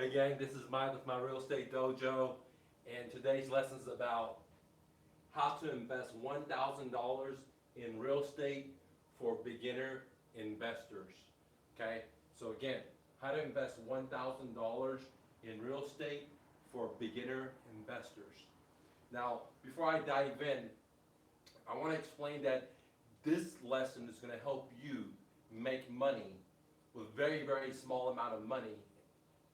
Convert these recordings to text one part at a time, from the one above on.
Hey gang, this is Mike with my real estate dojo, and today's lesson is about how to invest $1,000 in real estate for beginner investors. Okay, so again, how to invest $1,000 in real estate for beginner investors. Now, before I dive in, I want to explain that this lesson is going to help you make money with very, very small amount of money,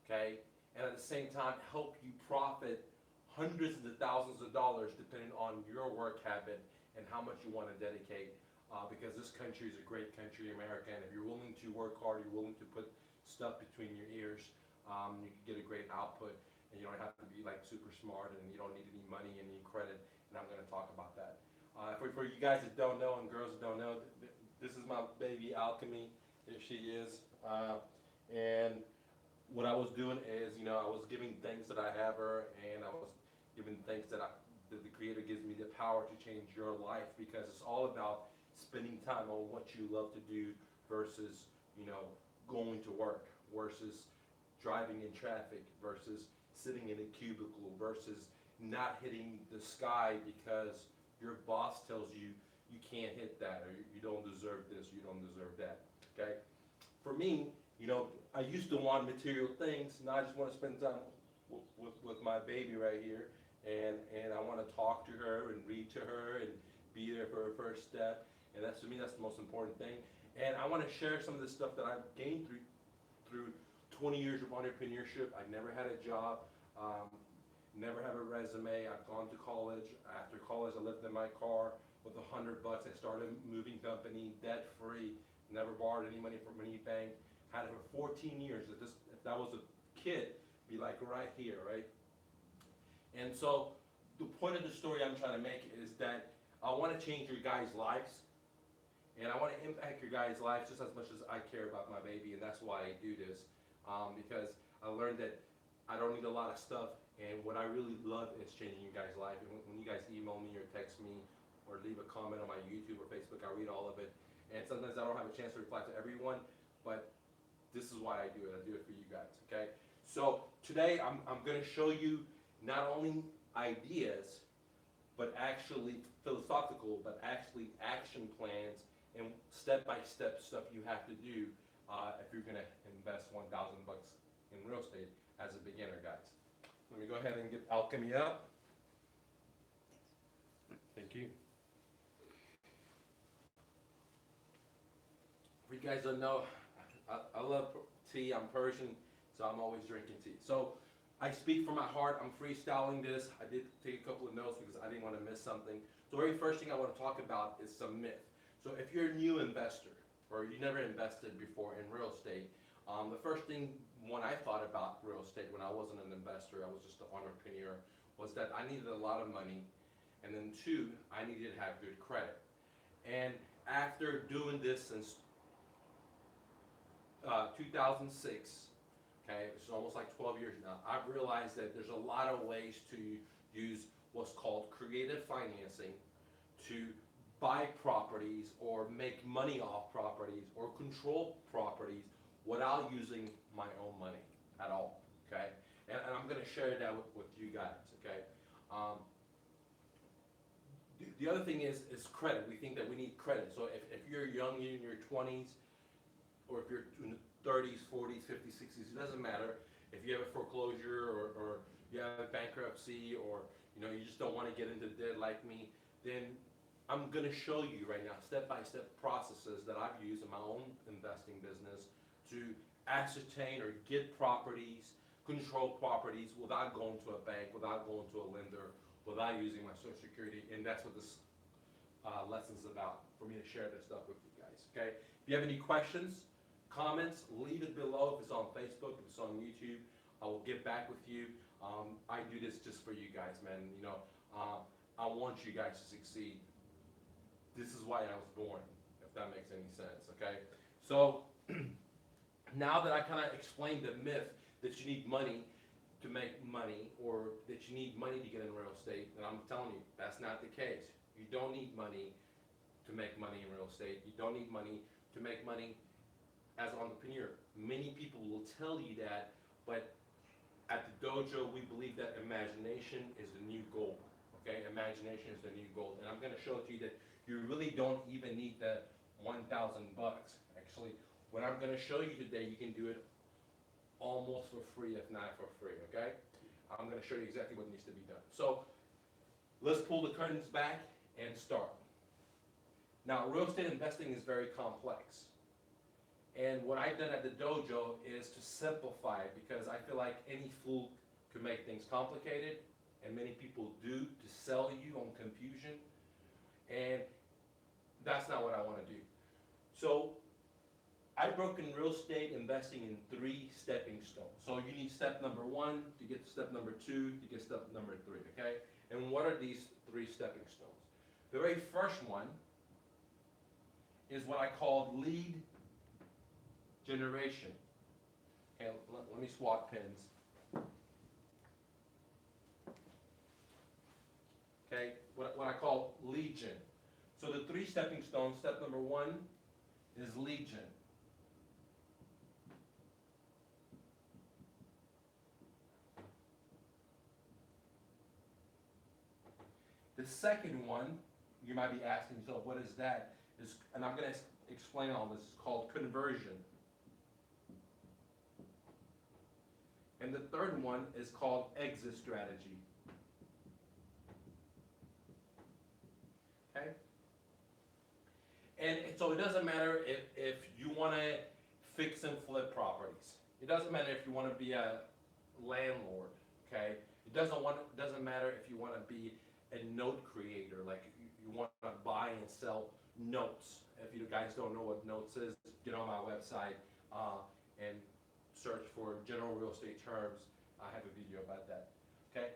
okay? And at the same time, help you profit hundreds of thousands of dollars depending on your work habit and how much you want to dedicate. Because this country is a great country, America, and if you're willing to work hard, you're willing to put stuff between your ears, you can get a great output, and you don't have to be like super smart, and you don't need any money and any credit, and I'm going to talk about that. For you guys that don't know and girls that don't know, this is my baby Alchemy. There she is. And what I was doing is, I was giving thanks that I have her, and I was giving thanks that the Creator gives me the power to change your life, because it's all about spending time on what you love to do versus, going to work, versus driving in traffic, versus sitting in a cubicle, versus not hitting the sky because your boss tells you you can't hit that, or you don't deserve this, you don't deserve that, okay? For me, I used to want material things. Now I just want to spend time with my baby right here, and I want to talk to her and read to her and be there for her first step. And that's, to me, that's the most important thing. And I want to share some of the stuff that I've gained through 20 years of entrepreneurship. I never had a job, never have a resume. I've gone to college. After college, I lived in my car with $100. I started a moving company, debt free. Never borrowed any money from any bank. Had it for 14 years. If that was a kid, be like right here, right? And so the point of the story I'm trying to make is that I want to change your guys' lives, and I want to impact your guys' lives just as much as I care about my baby, and that's why I do this. Because I learned that I don't need a lot of stuff, and what I really love is changing your guys' life. And when you guys email me or text me or leave a comment on my YouTube or Facebook, I read all of it. And sometimes I don't have a chance to reply to everyone, but this is why I do it. I do it for you guys, okay? So today I'm going to show you not only ideas, but actually philosophical, but actually action plans and step-by-step stuff you have to do if you're going to invest $1,000 in real estate as a beginner, guys. Let me go ahead and get Alchemy up. Thank you. If you guys don't know, I love tea. I'm Persian, so I'm always drinking tea. So I speak from my heart. I'm freestyling this. I did take a couple of notes because I didn't want to miss something. So the very first thing I want to talk about is some myth. So if you're a new investor or you never invested before in real estate, the first thing when I thought about real estate when I wasn't an investor, I was just an entrepreneur, was that I needed a lot of money, and then two, I needed to have good credit. And after doing this since 2006, okay, it's almost like 12 years now, I've realized that there's a lot of ways to use what's called creative financing to buy properties or make money off properties or control properties without using my own money at all, okay? And I'm going to share that with you guys, okay? The other thing is credit. We think that we need credit. So if you're young, you're in your 20s, or if you're in the 30s, 40s, 50s, 60s, it doesn't matter. If you have a foreclosure or you have a bankruptcy, or you just don't want to get into debt like me, then I'm going to show you right now step-by-step processes that I've used in my own investing business to ascertain or get properties, control properties without going to a bank, without going to a lender, without using my Social Security, and that's what this lesson's about, for me to share this stuff with you guys, okay? If you have any questions, comments, leave it below. If it's on Facebook, if it's on YouTube, I will get back with you. I do this just for you guys, man. I want you guys to succeed. This is why I was born, if that makes any sense, okay? So now that I kind of explained the myth that you need money to make money, or that you need money to get in real estate, and I'm telling you, that's not the case. You don't need money to make money in real estate. You don't need money to make money as an entrepreneur. Many people will tell you that, but at the dojo, we believe that imagination is the new gold. Okay, imagination is the new gold, and I'm going to show to you that you really don't even need the 1,000 bucks. Actually, what I'm going to show you today, you can do it almost for free, if not for free. Okay, I'm going to show you exactly what needs to be done. So let's pull the curtains back and start. Now, real estate investing is very complex. And what I've done at the dojo is to simplify it, because I feel like any fool could make things complicated, and many people do, to sell you on confusion. And that's not what I want to do. So I've broken real estate investing in 3 stepping stones. So you need step number 1 to get to step number 2 to get step number 3, okay? And what are these 3 stepping stones? The very first one is what I call lead generation. Okay, let me swap pins. Okay, what I call lead gen. So the 3 stepping stones, step number 1 is lead gen. The second one, you might be asking yourself, what is that? And I'm going to explain all this. It's called conversion. And the third one is called exit strategy. Okay? And so it doesn't matter if you want to fix and flip properties. It doesn't matter if you want to be a landlord. Okay? It doesn't matter if you want to be a note creator, like you want to buy and sell notes. If you guys don't know what notes is, get on my website and search for general real estate terms. I have a video about that. Okay,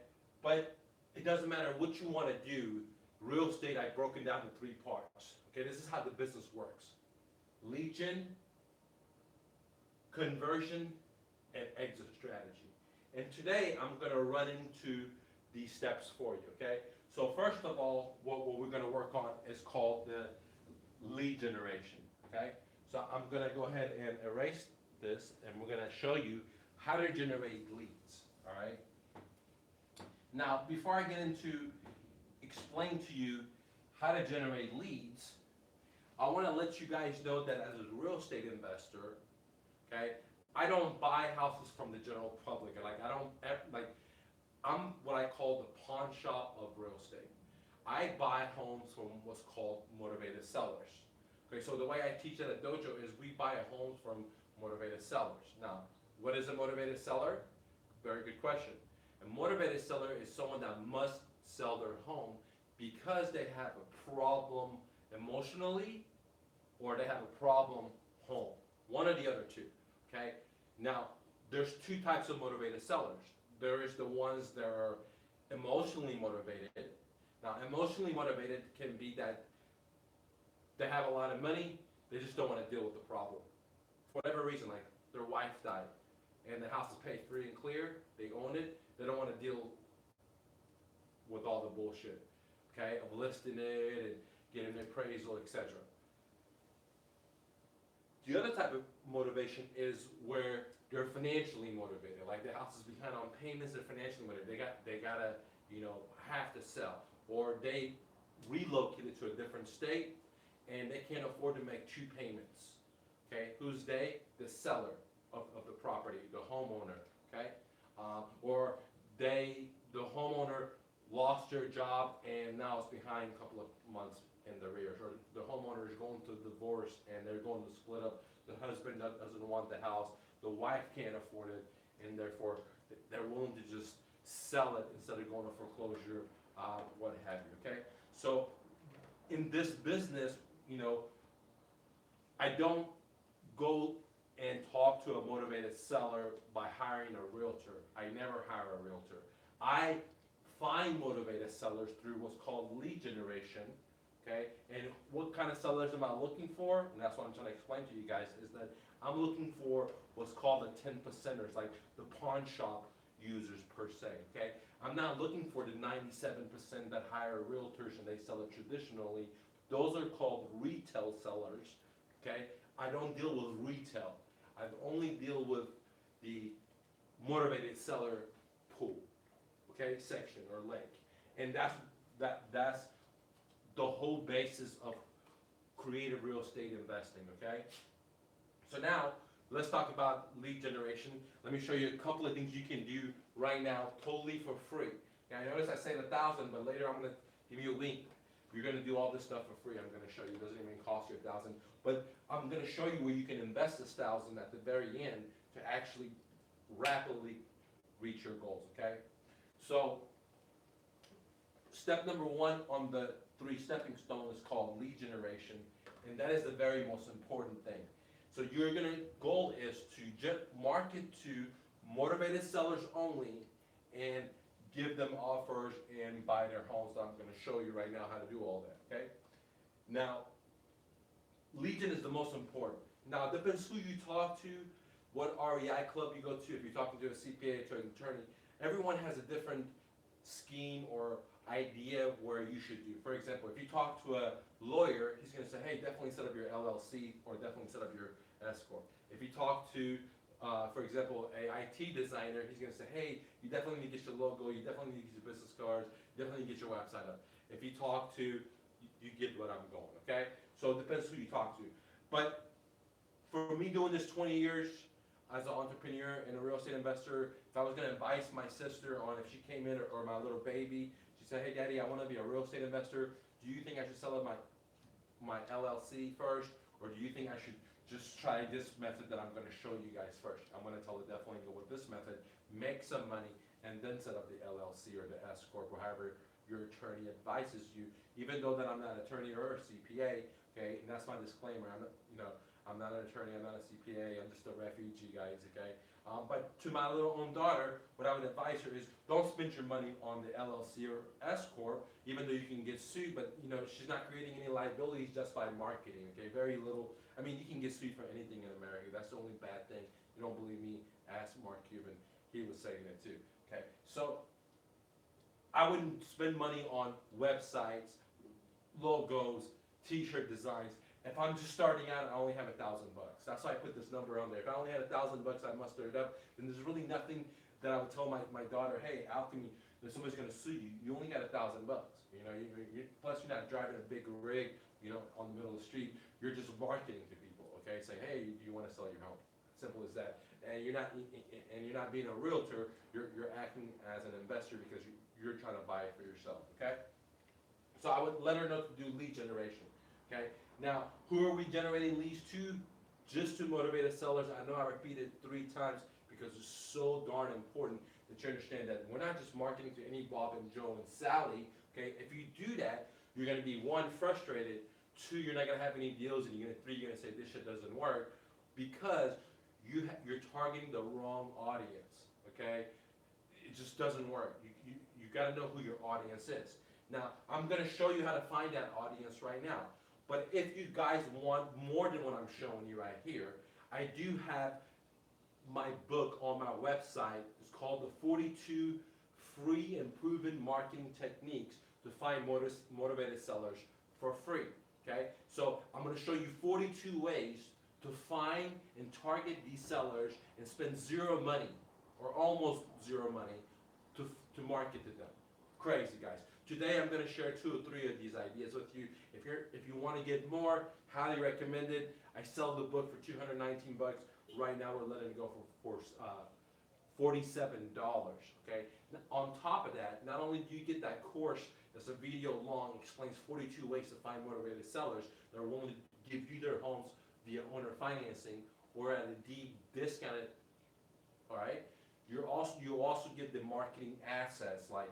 but it doesn't matter what you want to do. Real estate, I've broken down into 3 parts. Okay, this is how the business works: lead gen, conversion, and exit strategy. And today I'm going to run into these steps for you. Okay. So first of all, what we're going to work on is called the lead generation. Okay, so I'm going to go ahead and erase this, and we're going to show you how to generate leads. All right. Now, before I get into explain to you how to generate leads, I want to let you guys know that as a real estate investor, okay, I don't buy houses from the general public. I'm what I call the pawn shop of real estate. I buy homes from what's called motivated sellers. Okay, so the way I teach at a dojo is we buy homes from motivated sellers. Now, what is a motivated seller? Very good question. A motivated seller is someone that must sell their home because they have a problem emotionally or they have a problem home. One or the other two. Okay? Now, there's 2 types of motivated sellers. There is the ones that are emotionally motivated. Now, emotionally motivated can be that they have a lot of money, they just don't want to deal with the problem. For whatever reason, like their wife died, and the house is paid free and clear, they own it, they don't want to deal with all the bullshit, okay, of listing it and getting an appraisal, etc. The other type of motivation is where they're financially motivated, like the house is behind on payments, they're financially motivated. They gotta, have to sell, or they relocated to a different state and they can't afford to make 2 payments. Okay, who's they? The seller of the property, the homeowner. Okay, or the homeowner lost their job and now it's behind a couple of months in the arrears, or the homeowner is going to divorce and they're going to split up. The husband doesn't want the house, the wife can't afford it, and therefore they're willing to just sell it instead of going to foreclosure, what have you. Okay, so in this business, I don't go and talk to a motivated seller by hiring a realtor. I never hire a realtor. I find motivated sellers through what's called lead generation. Okay, and what kind of sellers am I looking for? And that's what I'm trying to explain to you guys, is that I'm looking for what's called the 10%ers, like the pawn shop users per se. Okay, I'm not looking for the 97% that hire realtors and they sell it traditionally. Those are called retail sellers. Okay, I don't deal with retail. I only deal with the motivated seller pool, okay, section or link. And that's the whole basis of creative real estate investing, okay? So now, let's talk about lead generation. Let me show you a couple of things you can do right now totally for free. Now, notice I said 1,000, but later I'm gonna give you a link. You're gonna do all this stuff for free. I'm gonna show you. It doesn't even cost you 1,000. But I'm gonna show you where you can invest this 1,000 at the very end to actually rapidly reach your goals, okay? So, step number one on the 3 stepping stone is called lead generation, and that is the very most important thing. So your goal is to market to motivated sellers only and give them offers and buy their homes. I'm going to show you right now how to do all that, okay? Now, lead gen is the most important. Now, it depends who you talk to, what REI club you go to, if you're talking to a CPA, to an attorney. Everyone has a different scheme or idea of where you should do. For example, if you talk to a lawyer, he's going to say, hey, definitely set up your LLC or definitely set up your S corp. If you talk to, for example, a IT designer, he's going to say, hey, you definitely need to get your logo, you definitely need to get your business cards, you definitely need to get your website up. If you talk to, you get what I'm going, okay? So it depends who you talk to. But for me doing this 20 years as an entrepreneur and a real estate investor, if I was going to advise my sister on if she came in or my little baby, she said, hey, Daddy, I want to be a real estate investor. Do you think I should sell up my LLC first, or do you think I should just try this method that I'm going to show you guys first? I'm going to tell her definitely go with this method, make some money, and then set up the LLC or the S corp or however your attorney advises you. Even though that I'm not an attorney or a CPA, okay, and that's my disclaimer. I'm not an attorney, I'm not a CPA, I'm just a refugee, guys, okay? But to my little own daughter, what I would advise her is don't spend your money on the LLC or S corp, even though you can get sued, but she's not creating any liabilities just by marketing, okay? Very little. I mean, you can get sued for anything in America. That's the only bad thing. You don't believe me? Ask Mark Cuban. He was saying it too, okay? So I wouldn't spend money on websites, logos, t-shirt designs. If I'm just starting out, I only have $1,000. That's why I put this number on there. If I only had $1,000, I mustered it up, then there's really nothing that I would tell my daughter, hey, alchemy, that somebody's going to sue you. You only got $1,000. Plus you're not driving a big rig, on the middle of the street. You're just marketing to people, okay? Saying, hey, do you want to sell your home? Simple as that. And you're not being a realtor. You're acting as an investor because you're trying to buy it for yourself, okay? So I would let her know to do lead generation, okay? Now, who are we generating leads to? Just to motivated sellers. I know I repeated 3 times because it's so darn important that you understand that we're not just marketing to any Bob and Joe and Sally, okay? If you do that, you're going to be 1, frustrated, 2, you're not going to have any deals, and 3, you're going to say this shit doesn't work because you're targeting the wrong audience, okay? It just doesn't work. You got to know who your audience is. Now, I'm going to show you how to find that audience right now. But if you guys want more than what I'm showing you right here, I do have my book on my website. It's called the 42 Free and Proven Marketing Techniques to Find Motivated Sellers for Free. Okay? So I'm going to show you 42 ways to find and target these sellers and spend 0 money or almost 0 money to market to them. Crazy, guys. Today I'm going to share 2 or 3 of these ideas with you. If you want to get more, highly recommend it. I sell the book for $219. Right now we're letting it go for $47. Okay. Now, on top of that, not only do you get that course that's a video long, explains 42 ways to find motivated sellers that are willing to give you their homes via owner financing or at a deep discounted. All right. You also get the marketing assets like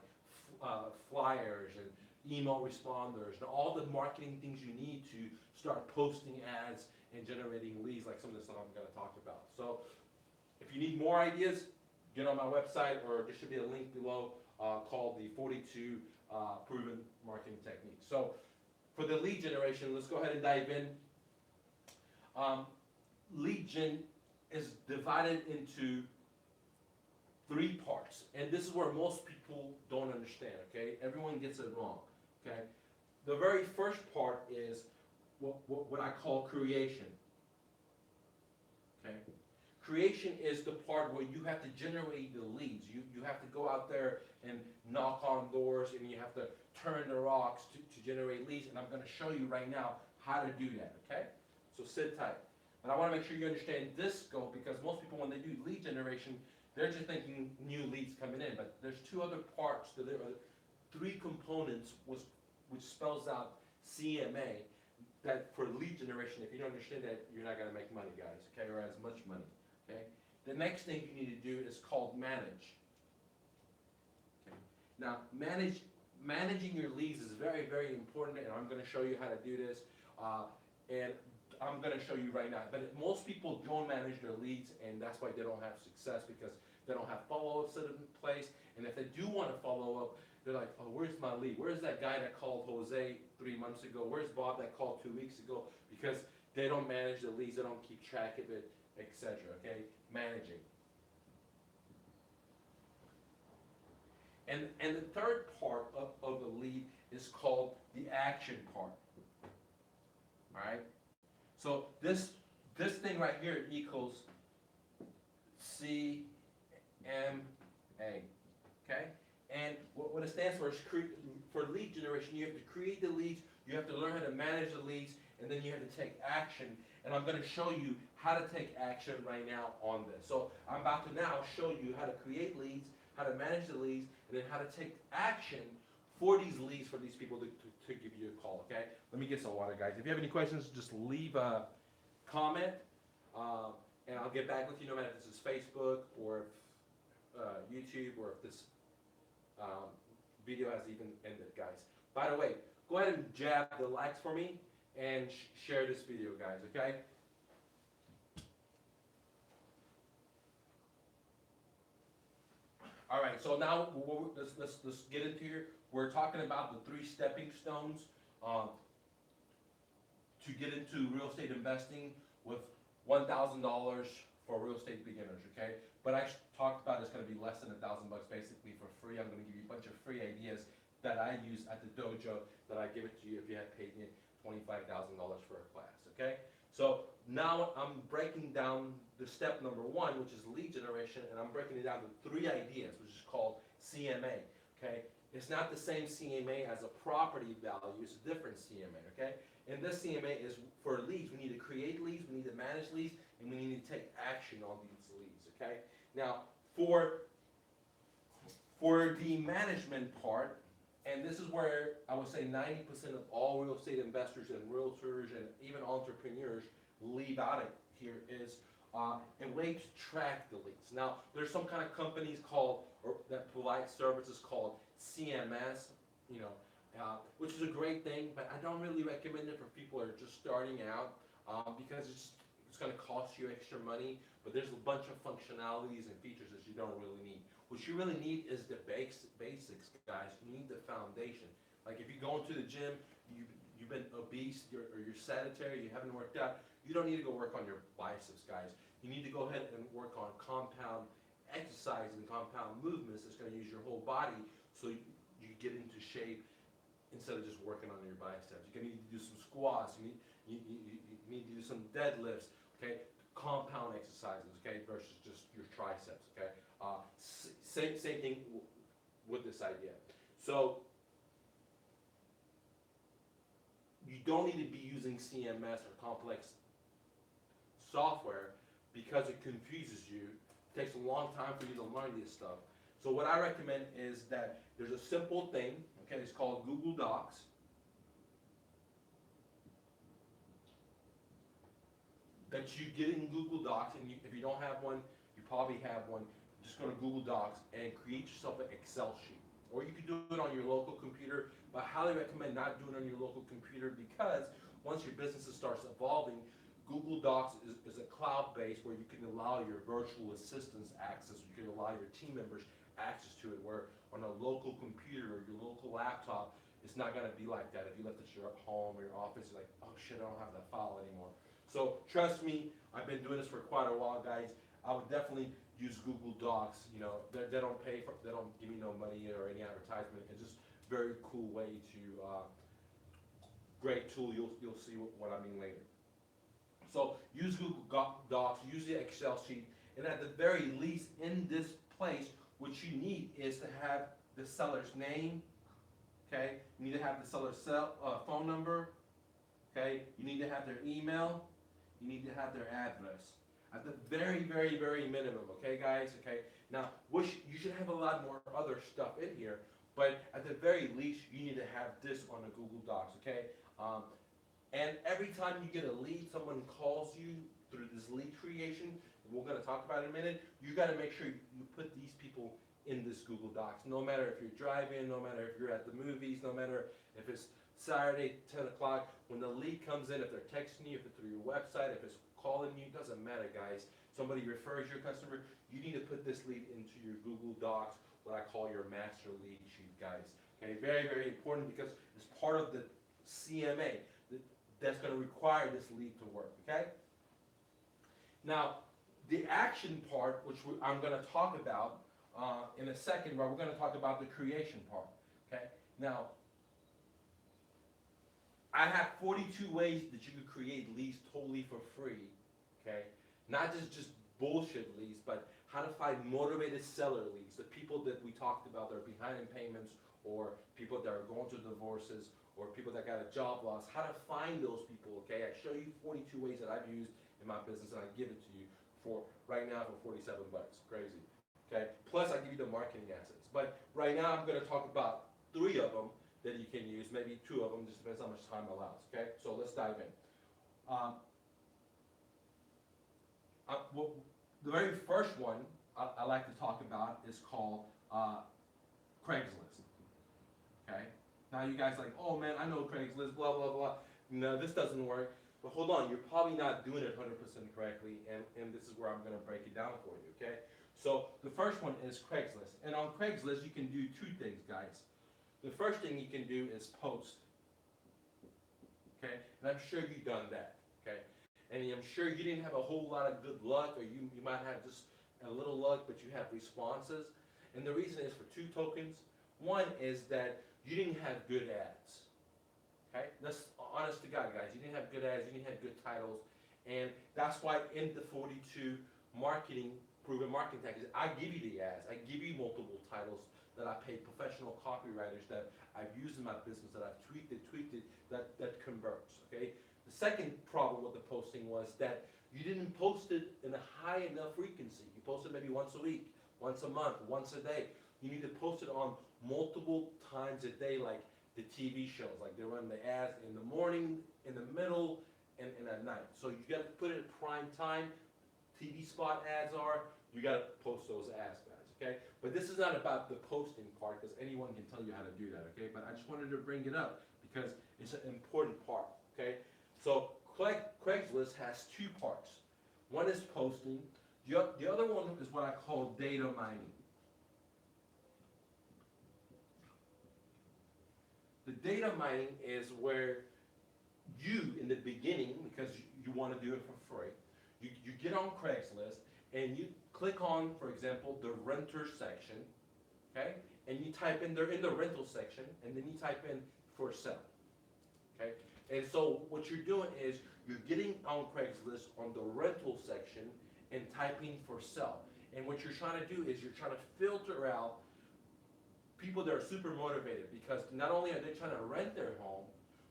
flyers and email responders and all the marketing things you need to start posting ads and generating leads like some of the stuff I'm going to talk about. So if you need more ideas, get on my website, or there should be a link below called the 42 Proven Marketing Techniques. So for the lead generation, let's go ahead and dive in. Lead gen is divided into 3 parts, and this is where most people don't understand, okay? Everyone gets it wrong, okay? The very first part is what I call creation, okay? Creation is the part where you have to generate the leads. You have to go out there and knock on doors, and you have to turn the rocks to generate leads. And I'm going to show you right now how to do that, okay? So sit tight. And I want to make sure you understand this scope, because most people, when they do lead generation, they're just thinking new leads coming in. But there's two other parts, there are three components which spells out CMA, that for lead generation, if you don't understand that, you're not going to make money, guys, okay, or as much money, okay? The next thing you need to do is called manage. Okay? Now, managing your leads is very, very important, and I'm going to show you how to do this, and I'm going to show you right now. But most people don't manage their leads, and that's why they don't have success, because they don't have follow-up set in place, and if they do want to follow up, they're like, oh, where's my lead? Where's that guy that called Jose 3 months ago? Where's Bob that called 2 weeks ago? Because they don't manage the leads, they don't keep track of it, etc. Okay, managing. And the third part of the lead is called the action part. All right. So this thing right here equals CMA. Okay. And what it stands for is for lead generation. You have to create the leads, you have to learn how to manage the leads, and then you have to take action. And I'm going to show you how to take action right now on this. So I'm about to now show you how to create leads, how to manage the leads, and then how to take action for these leads, for these people to give you a call, okay? Let me get some water, guys. If you have any questions, just leave a comment, and I'll get back with you no matter if this is Facebook or YouTube, or if this video has even ended, guys. By the way, go ahead and jab the likes for me and share this video, guys, okay? All right, so now let's get into here. We're talking about the 3 stepping stones to get into real estate investing with $1,000 for real estate beginners, okay? But I talked about it's going to be less than $1,000 basically for free. I'm going to give you a bunch of free ideas that I use at the dojo that I give it to you if you had paid me $25,000 for a class, okay? So now I'm breaking down the step number 1, which is lead generation, and I'm breaking it down to 3 ideas, which is called CMA, okay? It's not the same CMA as a property value, it's a different CMA, okay? And this CMA is for leads. We need to create leads, we need to manage leads, and we need to take action on these leads, okay? Now, for the management part, and this is where I would say 90% of all real estate investors and realtors and even entrepreneurs leave out of here, is a way to track the leads. Now, there's some kind of companies called, or that provide services called CMS, you know, which is a great thing, but I don't really recommend it for people that are just starting out, because it's going to cost you extra money, but there's a bunch of functionalities and features that you don't really need. What you really need is the basics, guys. You need the foundation. Like if you go into the gym, you've been obese, or you're sedentary, you haven't worked out, you don't need to go work on your biceps, guys. You need to go ahead and work on compound exercise and compound movements that's going to use your whole body, so you get into shape instead of just working on your biceps. You're going to need to do some squats, you need to do some deadlifts, okay? Compound exercises, okay, versus just your triceps, okay? Same thing with this idea. So you don't need to be using CMS or complex software because it confuses you. It takes a long time for you to learn this stuff. So what I recommend is that there's a simple thing, okay, it's called Google Docs. That you get in Google Docs, and if you don't have one, you probably have one. Just go to Google Docs and create yourself an Excel sheet. Or you can do it on your local computer, but I highly recommend not doing it on your local computer, because once your business starts evolving, Google Docs is a cloud-based where you can allow your virtual assistants access, you can allow your team members access to it, where on a local computer or your local laptop, it's not going to be like that. If you left it at your home or your office, you're like, oh shit, I don't have that file anymore. So trust me, I've been doing this for quite a while, guys. I would definitely use Google Docs. You know, they don't pay for, they don't give me no money or any advertisement. It's just very cool way to, great tool. You'll see what I mean later. So use Google Docs, use the Excel sheet, And at the very least, in this place, what you need is to have the seller's name, okay? You need to have the seller's phone number, okay? You need to have their email. You need to have their address. At the very, very, very minimum, okay, guys? Okay. Now, you should have a lot more other stuff in here, but at the very least, you need to have this on the Google Docs, okay? And every time you get a lead, someone calls you through this lead creation, we're going to talk about it in a minute, you got to make sure you put these people in this Google Docs. No matter if you're driving, no matter if you're at the movies, no matter if it's Saturday, 10 o'clock, when the lead comes in, if they're texting you, if it's through your website, if it's calling you, doesn't matter, guys. Somebody refers your customer, you need to put this lead into your Google Docs, what I call your master lead sheet, guys. Okay, very, very important because it's part of the CMA that's going to require this lead to work, okay? Now, the action part, which I'm going to talk about in a second, where we're going to talk about the creation part, okay? Now, I have 42 ways that you could create leads totally for free, okay? Not just bullshit leads, but how to find motivated seller leads, the people that we talked about that are behind in payments, or people that are going through divorces, or people that got a job loss, how to find those people, okay? I show you 42 ways that I've used in my business, and I give it to you for, right now, for 47 bucks, crazy, okay? Plus, I give you the marketing assets. But right now, I'm gonna talk about 3 of them that you can use, maybe 2 of them, just depends how much time allows, okay? So let's dive in. Well, the very first one I like to talk about is called Craigslist, okay? Now you guys are like, oh man, I know Craigslist, blah, blah, blah. No, this doesn't work. But hold on, you're probably not doing it 100% correctly, and this is where I'm gonna break it down for you, okay? So the first one is Craigslist. And on Craigslist, you can do 2 things, guys. The first thing you can do is post, okay? And I'm sure you've done that, okay? And I'm sure you didn't have a whole lot of good luck, or you might have just a little luck, but you have responses. And the reason is for 2 tokens. One is that you didn't have good ads, okay? That's honest to God, guys. You didn't have good ads, you didn't have good titles, and that's why in the 42 proven marketing tactics, I give you the ads, I give you multiple titles that I pay professional copywriters that I've used in my business, that I've tweaked it, that converts, okay? The second problem with the posting was that you didn't post it in a high enough frequency. You posted maybe once a week, once a month, once a day. You need to post it on multiple times a day, like the TV shows. Like they run the ads in the morning, in the middle, and at night. So you got to put it at prime time. TV spot ads are, you got to post those ads, guys, okay? But this is not about the posting part, because anyone can tell you how to do that, okay? But I just wanted to bring it up because it's an important part, okay? So Craigslist has 2 parts. One is posting. The other one is what I call data mining. The data mining is where you, in the beginning, because you want to do it for free, you get on Craigslist and you click on, for example, the renter section, okay? And you type in, they're in the rental section, and then you type in for sale, okay? And so what you're doing is you're getting on Craigslist on the rental section and typing for sale. And what you're trying to do is you're trying to filter out people that are super motivated, because not only are they trying to rent their home,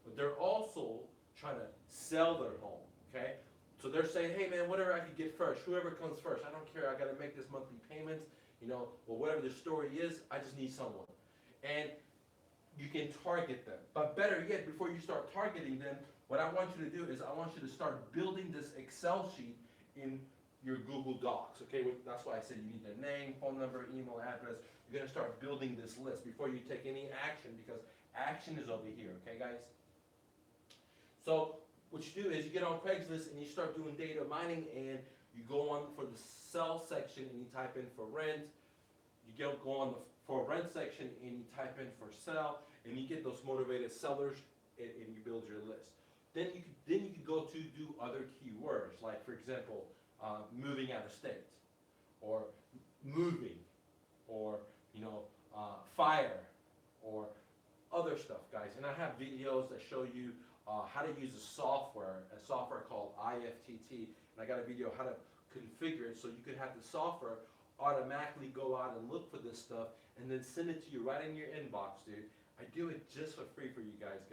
but they're also trying to sell their home, okay? So they're saying, hey man, whatever I could get first, whoever comes first, I don't care, I gotta make this monthly payments, you know, or whatever the story is, I just need someone. And you can target them. But better yet, before you start targeting them, what I want you to do is I want you to start building this Excel sheet in your Google Docs, okay? That's why I said you need their name, phone number, email address. You're gonna start building this list before you take any action, because action is over here, okay guys? So what you do is you get on Craigslist and you start doing data mining, and you go on for the sell section and you type in for rent. You go on the for rent section and you type in for sell, and you get those motivated sellers, and you build your list. Then you can go to do other keywords, like for example, moving out of state, or moving, or fire, or other stuff, guys. And I have videos that show you how to use a software called IFTT, and I got a video how to configure it so you could have the software automatically go out and look for this stuff and then send it to you right in your inbox, dude. I do it just for free for you guys.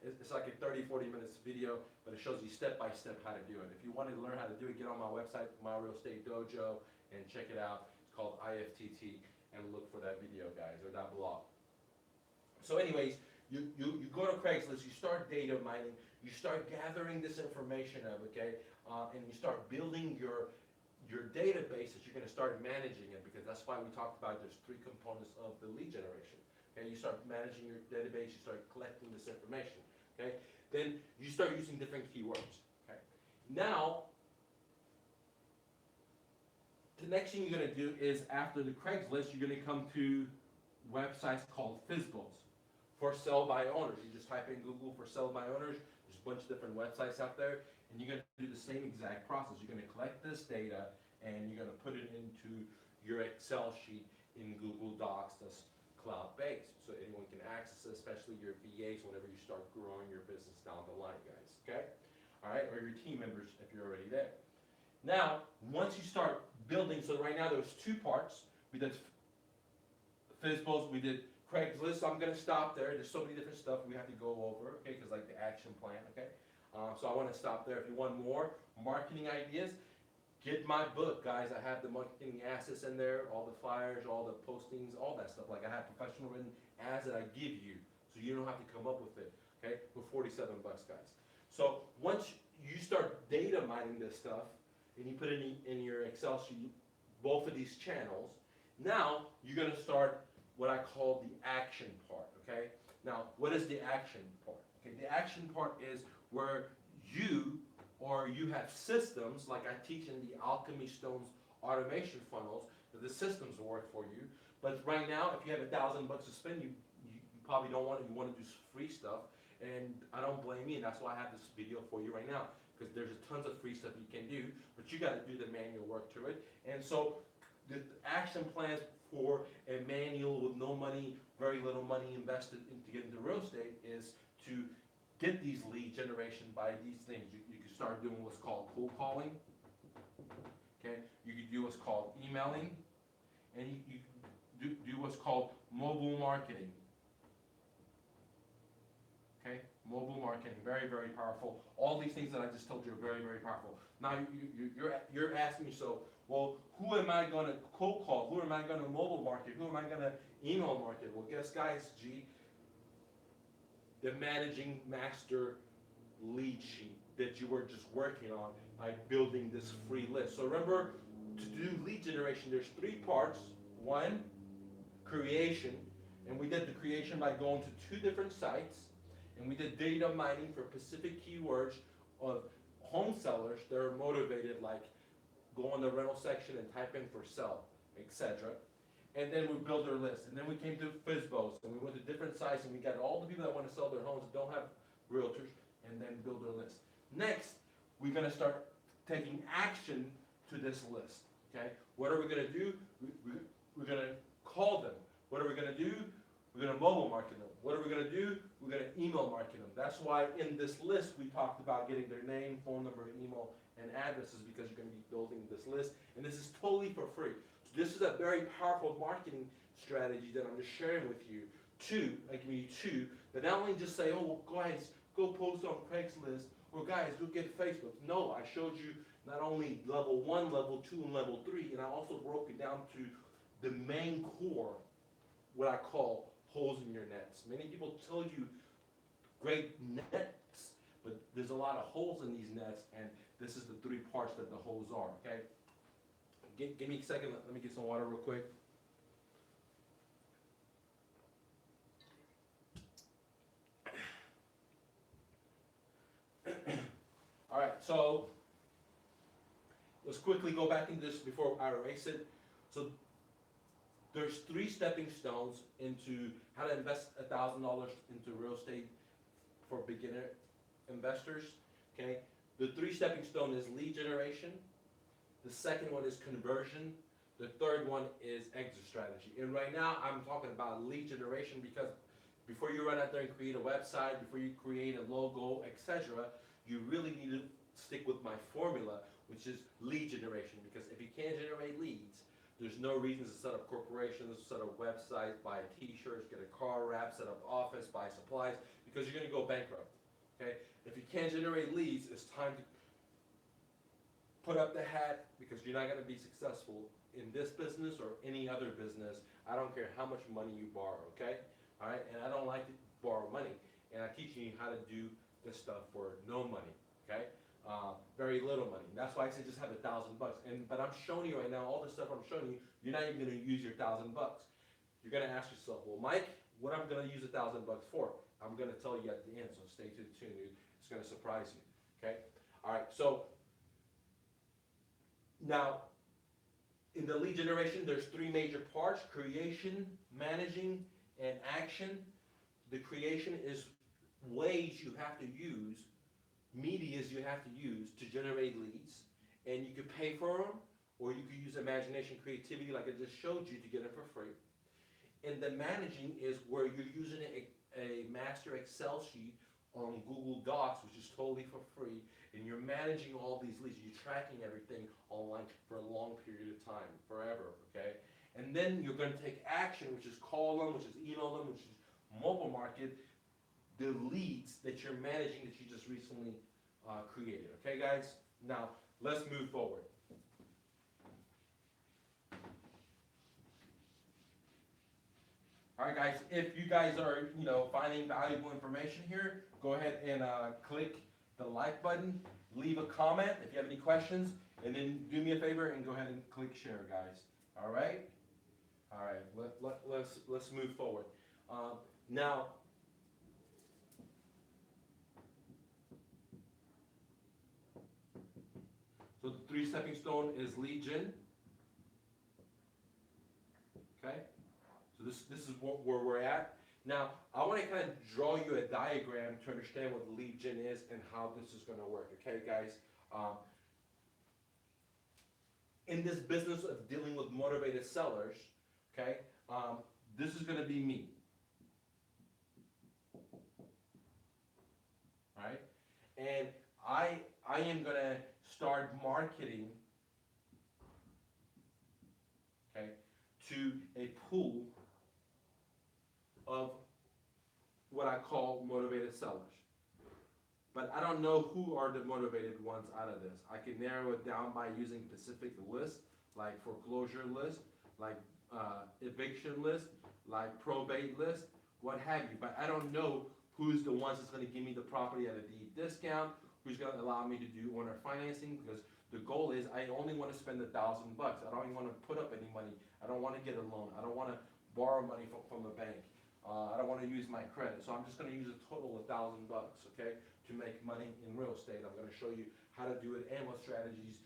It's like a 30-40 minutes video, but it shows you step by step how to do it. If you want to learn how to do it, get on my website, My Real Estate Dojo, and check it out. It's called IFTT, and look for that video, guys, or that blog. So anyways, you go to Craigslist, you start data mining, you start gathering this information up, okay, and you start building your database that you're going to start managing it, because that's why we talked about there's 3 components of the lead generation. Okay, you start managing your database, you start collecting this information. Okay, then you start using different keywords. Okay, now the next thing you're going to do is after the Craigslist, you're going to come to websites called FSBOs, for sale by owners. You just type in Google for sale by owners. There's a bunch of different websites out there, and you're going to do the same exact process. You're going to collect this data and you're going to put it into your Excel sheet in Google Docs that's cloud-based, so anyone can access it, especially your VAs whenever you start growing your business down the line, guys. Okay? All right, or your team members if you're already there. Now, once you start building, so right now there's 2 parts. We did FSBOs, we did Craigslist. So I'm going to stop there. There's so many different stuff we have to go over, okay, because like the action plan, okay? So I want to stop there. If you want more marketing ideas, get my book, guys. I have the marketing assets in there, all the flyers, all the postings, all that stuff. Like I have professional written ads that I give you, so you don't have to come up with it, okay, for $47, guys. So once you start data mining this stuff, and you put it in your Excel sheet, both of these channels, now you're going to start what I call the action part, okay? Now, what is the action part? Okay, the action part is where you have systems, like I teach in the Alchemy Stones automation funnels, that the systems work for you. But right now, if you have $1,000 to spend, you probably don't want it. You want to do free stuff, and I don't blame you, and that's why I have this video for you right now, because there's tons of free stuff you can do, but you got to do the manual work to it. And so the action plans for a manual with no money, very little money invested to get into real estate is to get these lead generation by these things. You can start doing what's called cold calling. Okay, you could do what's called emailing, and you do what's called mobile marketing. Okay, mobile marketing, very, very powerful. All these things that I just told you are very, very powerful. Now you're asking me, so, well, who am I going to cold call? Who am I going to mobile market? Who am I going to email market? Well, guess, guys, the managing master lead sheet that you were just working on by building this free list. So remember, to do lead generation, there's 3 parts. 1, creation, and we did the creation by going to 2 different sites, and we did data mining for specific keywords of home sellers that are motivated, like go on the rental section and type in for sell, etc. And then we built our list. And then we came to FSBOs, and we went to different sites, and we got all the people that want to sell their homes that don't have realtors, and then build our list. Next, we're going to start taking action to this list. Okay? What are we going to do? We're going to call them. What are we going to do? We're going to mobile market them. What are we going to do? We're going to email market them. That's why in this list we talked about getting their name, phone number, email, and addresses, because you're going to be building this list. And this is totally for free. So this is a very powerful marketing strategy that I'm just sharing with you. 2, I give you 2, that not only just say, oh, well, guys, go post on Craigslist, or guys, go get Facebook. No, I showed you not only level 1, level 2, and level 3, and I also broke it down to the main core, what I call holes in your nets. Many people tell you great nets, but there's a lot of holes in these nets, and this is the 3 parts that the holes are, okay? Give me a second, let me get some water real quick. All right, so let's quickly go back into this before I erase it. So there's 3 stepping stones into how to invest $1,000 into real estate for beginner investors. Okay, the 3 stepping stone is lead generation. The second one is conversion. The third one is exit strategy. And right now I'm talking about lead generation, because before you run out there and create a website, before you create a logo, etc., you really need to stick with my formula, which is lead generation. Because if you can't generate leads, there's no reason to set up corporations, set up websites, buy t-shirts, get a car wrap, set up office, buy supplies, because you're going to go bankrupt. Okay? If you can't generate leads, it's time to put up the hat, because you're not going to be successful in this business or any other business. I don't care how much money you borrow, okay? All right? And I don't like to borrow money. And I'm teaching you how to do this stuff for no money, okay? Very little money. That's why I say just have $1,000. But I'm showing you right now, all the stuff I'm showing you, you're not even going to use your $1,000. You're going to ask yourself, well, Mike, what am I going to use $1,000 for? I'm going to tell you at the end, so stay tuned. It's going to surprise you, okay? All right, so now, in the lead generation, there's three major parts: creation, managing, and action. The creation is ways you have to use, medias you have to use to generate leads, and you could pay for them, or you could use imagination, creativity, like I just showed you, to get it for free. And the managing is where you're using a master Excel sheet on Google Docs, which is totally for free, and you're managing all these leads. You're tracking everything online for a long period of time, forever, okay? And then you're going to take action, which is call them, which is email them, which is mobile market, the leads that you're managing that you just recently created. Okay, guys? Now, let's move forward. All right, guys, if you guys are, finding valuable information here, go ahead and click the like button, leave a comment if you have any questions, and then do me a favor and go ahead and click share, guys. All right? All right, let's move forward. Now, so the 3 stepping stone is lead gen. Okay? So this is where we're at. Now, I want to kind of draw you a diagram to understand what lead gen is and how this is going to work. Okay, guys? In this business of dealing with motivated sellers, okay, this is going to be me. All right? And I am going to start marketing, okay, to a pool of what I call motivated sellers. But I don't know who are the motivated ones out of this. I can narrow it down by using specific lists, like foreclosure list, like eviction list, like probate list, what have you. But I don't know who's the ones that's going to give me the property at a deep discount, who's going to allow me to do owner financing, because the goal is I only want to spend $1,000. I don't even want to put up any money. I don't want to get a loan. I don't want to borrow money from the bank. I don't want to use my credit. So I'm just going to use a total of $1,000, okay, to make money in real estate. I'm going to show you how to do it and what strategies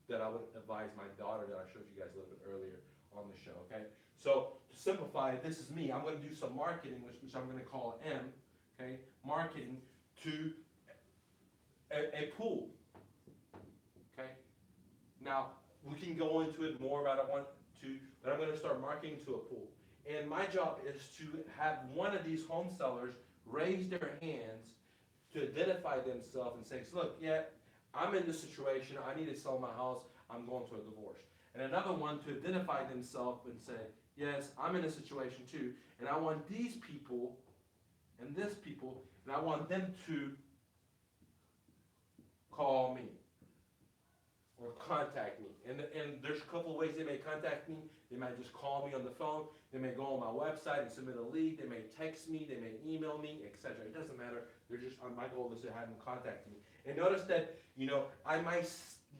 that I would advise my daughter that I showed you guys a little bit earlier on the show, okay? So to simplify, this is me. I'm going to do some marketing, which I'm going to call M, okay, marketing to a pool, okay? Now, we can go into it more about I want to, but I'm going to start marketing to a pool. And my job is to have one of these home sellers raise their hands to identify themselves and say, look, yeah, I'm in this situation. I need to sell my house. I'm going through a divorce. And another one to identify themselves and say, yes, I'm in a situation too. And I want these people and this people, and I want them to call me or contact me. And there's a couple of ways they may contact me. They might just call me on the phone. They may go on my website and submit a lead. They may text me. They may email me, etc. It doesn't matter. They're just, my goal is to have them contact me. And notice that, I might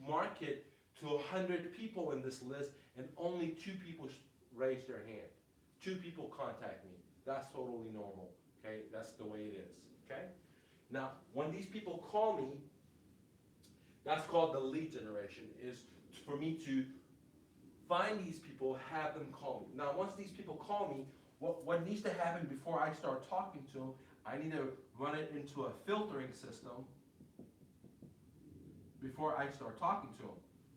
market to 100 people in this list, and only 2 people raise their hand. 2 people contact me. That's totally normal. Okay, that's the way it is. Okay. Now, when these people call me, that's called the lead generation, is for me to find these people, have them call me. Now, once these people call me, what needs to happen before I start talking to them, I need to run it into a filtering system before I start talking to them.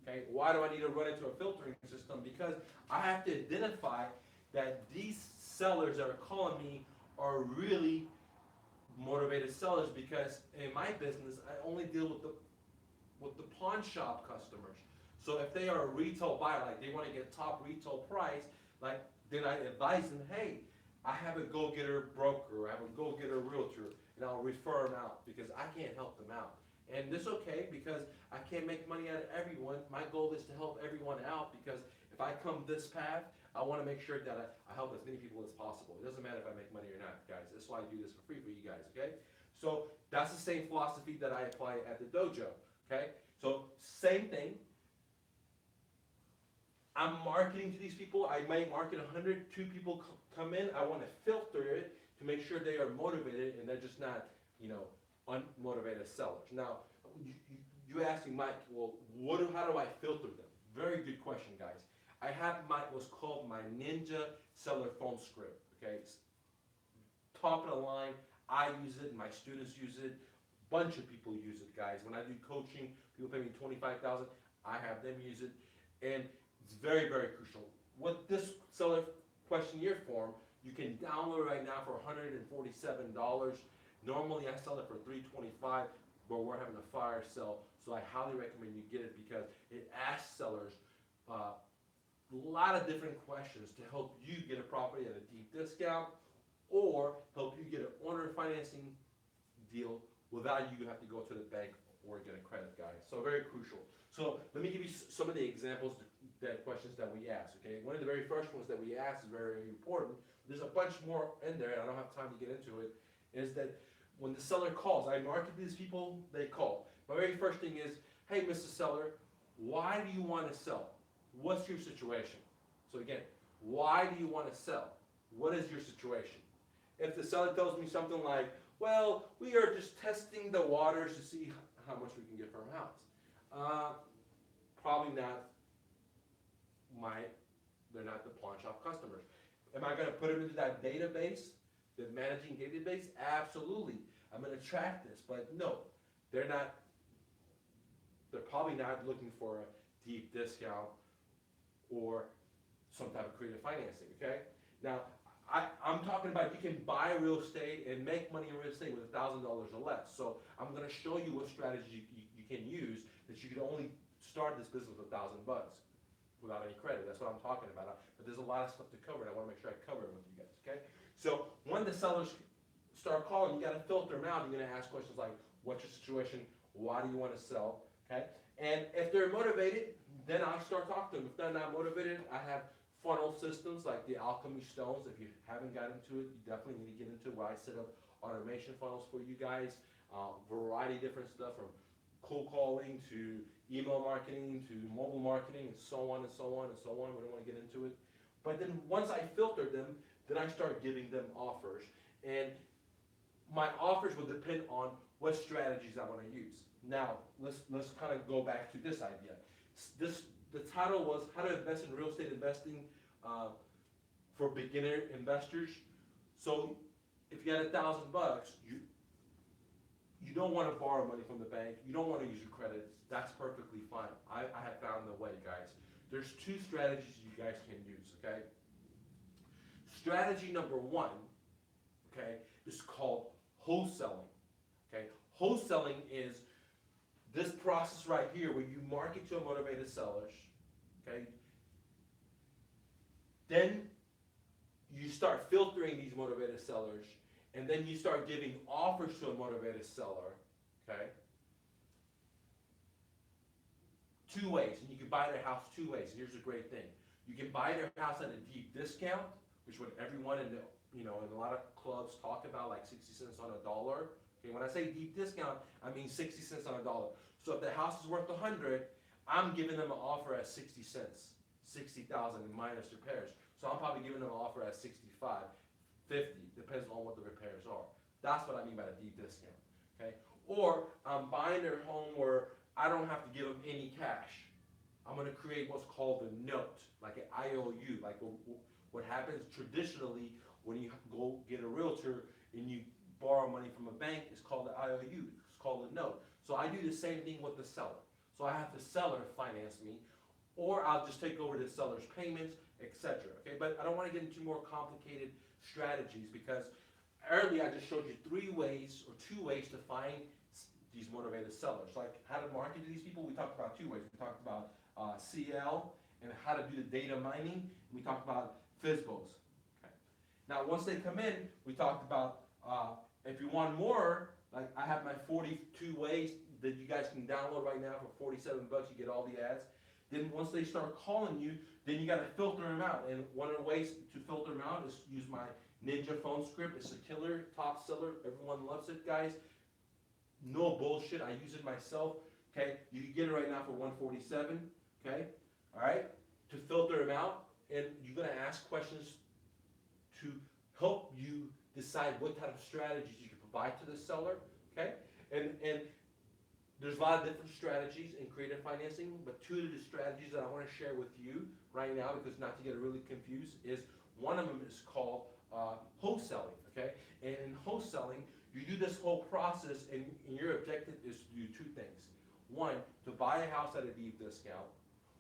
Okay, why do I need to run into a filtering system? Because I have to identify that these sellers that are calling me are really motivated sellers, because in my business, I only deal with the with the pawn shop customers. So if they are a retail buyer, like they want to get top retail price, like then I advise them, hey, I have a go-getter broker, I have a go-getter realtor, and I'll refer them out because I can't help them out. And this is okay because I can't make money out of everyone. My goal is to help everyone out because if I come this path, I want to make sure that I help as many people as possible. It doesn't matter if I make money or not, guys. That's why I do this for free for you guys, okay? So that's the same philosophy that I apply at the dojo, okay? So same thing. I'm marketing to these people. I might market 100, 2 people come in. I want to filter it to make sure they are motivated and they're just not, unmotivated sellers. Now, you asked me, Mike, well, how do I filter them? Very good question, guys. I have what's called my Ninja Seller Phone Script, okay? It's top of the line. I use it, my students use it, bunch of people use it, guys. When I do coaching, people pay me $25,000, I have them use it, and it's very, very crucial. With this seller questionnaire form, you can download it right now for $147. Normally I sell it for $325, but we're having a fire sale, so I highly recommend you get it because it asks sellers a lot of different questions to help you get a property at a deep discount or help you get an owner financing deal without you have to go to the bank or get a credit, guys. So very crucial. So let me give you some of the examples, that questions that we ask, okay? One of the very first ones that we ask is very, very important. There's a bunch more in there, and I don't have time to get into it, is that when the seller calls, I market these people, they call. My very first thing is, hey, Mr. Seller, why do you want to sell? What's your situation? So again, why do you want to sell? What is your situation? If the seller tells me something like, well, we are just testing the waters to see how much we can get for our house. Probably not they're not the pawn shop customers. Am I going to put them into that database, the managing database? Absolutely. I'm going to track this, but no, they're probably not looking for a deep discount or some type of creative financing, okay? Now, I'm talking about you can buy real estate and make money in real estate with $1,000 or less. So I'm going to show you what strategy you can use that you can only start this business with $1,000 without any credit. That's what I'm talking about. But there's a lot of stuff to cover, and I want to make sure I cover it with you guys, okay? So when the sellers start calling, you got to filter them out. You're going to ask questions like, what's your situation? Why do you want to sell? Okay? And if they're motivated, then I start talking to them. If they're not motivated, I have funnel systems like the alchemy stones. If you haven't got into it, you definitely need to get into it, where I set up automation funnels for you guys. Variety of different stuff from cold calling to email marketing to mobile marketing and so on and so on and so on. We don't want to get into it. But then once I filter them, then I start giving them offers. And my offers will depend on what strategies I want to use. Now, let's kind of go back to this idea. The title was How to Invest in Real Estate Investing for Beginner Investors. So if you got $1,000, you don't want to borrow money from the bank. You don't want to use your credits. That's perfectly fine. I have found the way, guys. There's 2 strategies you guys can use, okay? Strategy number 1, okay, is called wholesaling, okay? Wholesaling is this process right here where you market to motivated sellers, okay? Then you start filtering these motivated sellers, and then you start giving offers to a motivated seller, okay? 2 ways, and you can buy their house 2 ways. Here's a great thing. You can buy their house at a deep discount, which what everyone in in a lot of clubs talk about, like 60 cents on a dollar. Okay, when I say deep discount, I mean 60 cents on a dollar. So if the house is worth 100, I'm giving them an offer at 60 cents, 60,000 minus repairs. So I'm probably giving them an offer at 65, 50, depends on what the repairs are. That's what I mean by a deep discount, okay? Or I'm buying their home where I don't have to give them any cash. I'm gonna create what's called a note, like an IOU, like what happens traditionally when you go get a realtor and you borrow money from a bank is called an IOU, it's called a note. So I do the same thing with the seller. So I have the seller finance me, or I'll just take over the seller's payments, etc. Okay, but I don't want to get into more complicated strategies because earlier I just showed you 3 ways or 2 ways to find these motivated sellers, like how to to market to these people, we talked about 2 ways. We talked about CL and how to do the data mining. And we talked about FSBOs. Okay. Now, once they come in, we talked about if you want more, like I have my 42 ways that you guys can download right now for $47. You get all the ads. Then once they start calling you, then you got to filter them out. And one of the ways to filter them out is use my Ninja phone script. It's a killer, top seller. Everyone loves it, guys. No bullshit. I use it myself. Okay, you can get it right now for $147. Okay, all right. To filter them out, and you're gonna ask questions to help you decide what type of strategies you can provide to the seller. Okay, and there's a lot of different strategies in creative financing, but 2 of the strategies that I want to share with you right now, because not to get really confused, is one of them is called wholesaling. Okay, and in wholesaling, you do this whole process, and your objective is to do 2 things. 1, to buy a house at a deep discount,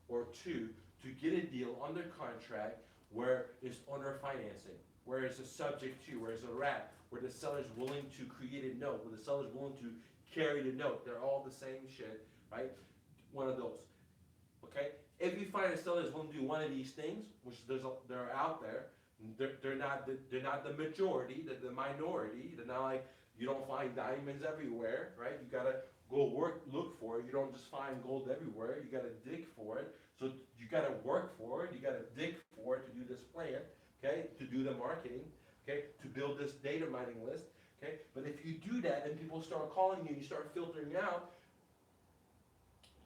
or 2, to get a deal under contract where it's owner financing, where it's a subject to, where it's a wrap, where the seller's willing to create a note, where the seller's willing to carry the note. They're all the same shit, right? One of those. Okay? If you find a seller that's willing to do one of these things, which they're out there, they're not the majority, they're the minority. They're not like, you don't find diamonds everywhere, right? You gotta go look for it. You don't just find gold everywhere. You gotta dig for it. So you gotta work for it. You gotta dig for it to do this plan, okay? To do the marketing, okay? To build this data mining list, okay? But if you do that and people start calling you and you start filtering out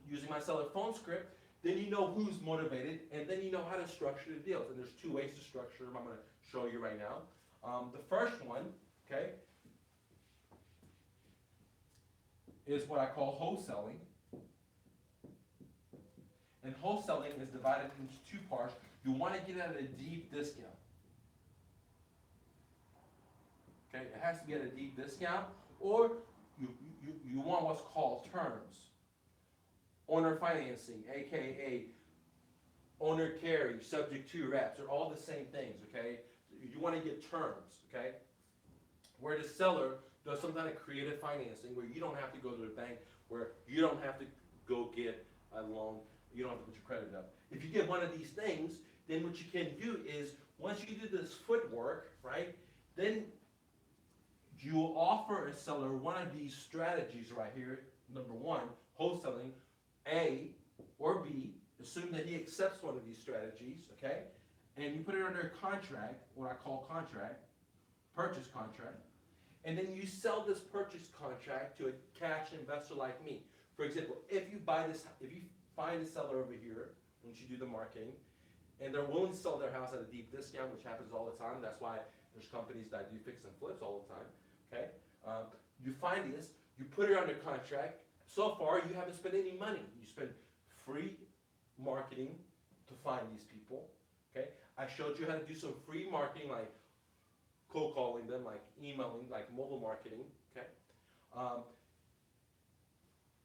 using my seller phone script, then you know who's motivated, and then you know how to structure the deals. And there's 2 ways to structure them. I'm gonna show you right now. The first one, okay, is what I call wholesaling. And wholesaling is divided into 2 parts. You want to get at a deep discount. Okay, it has to be at a deep discount, or you want what's called terms. Owner financing, aka owner carry, subject to wraps, are all the same things, okay? You want to get terms, okay? Where the seller does some kind of creative financing where you don't have to go to the bank, where you don't have to go get a loan, you don't have to put your credit up. If you get one of these things, then what you can do is, once you do this footwork, right, then you offer a seller one of these strategies right here. Number 1, wholesaling, A or B, assume that he accepts one of these strategies, okay, and you put it under contract, what I call contract, purchase contract, and then you sell this purchase contract to a cash investor like me. For example, if you find a seller over here, once you do the marketing, and they're willing to sell their house at a deep discount, which happens all the time. That's why there's companies that do fix and flips all the time, okay? You find this, you put it under contract. So far, you haven't spent any money. You spend free marketing to find these people, okay? I showed you how to do some free marketing, like cold calling them, like emailing, like mobile marketing, okay?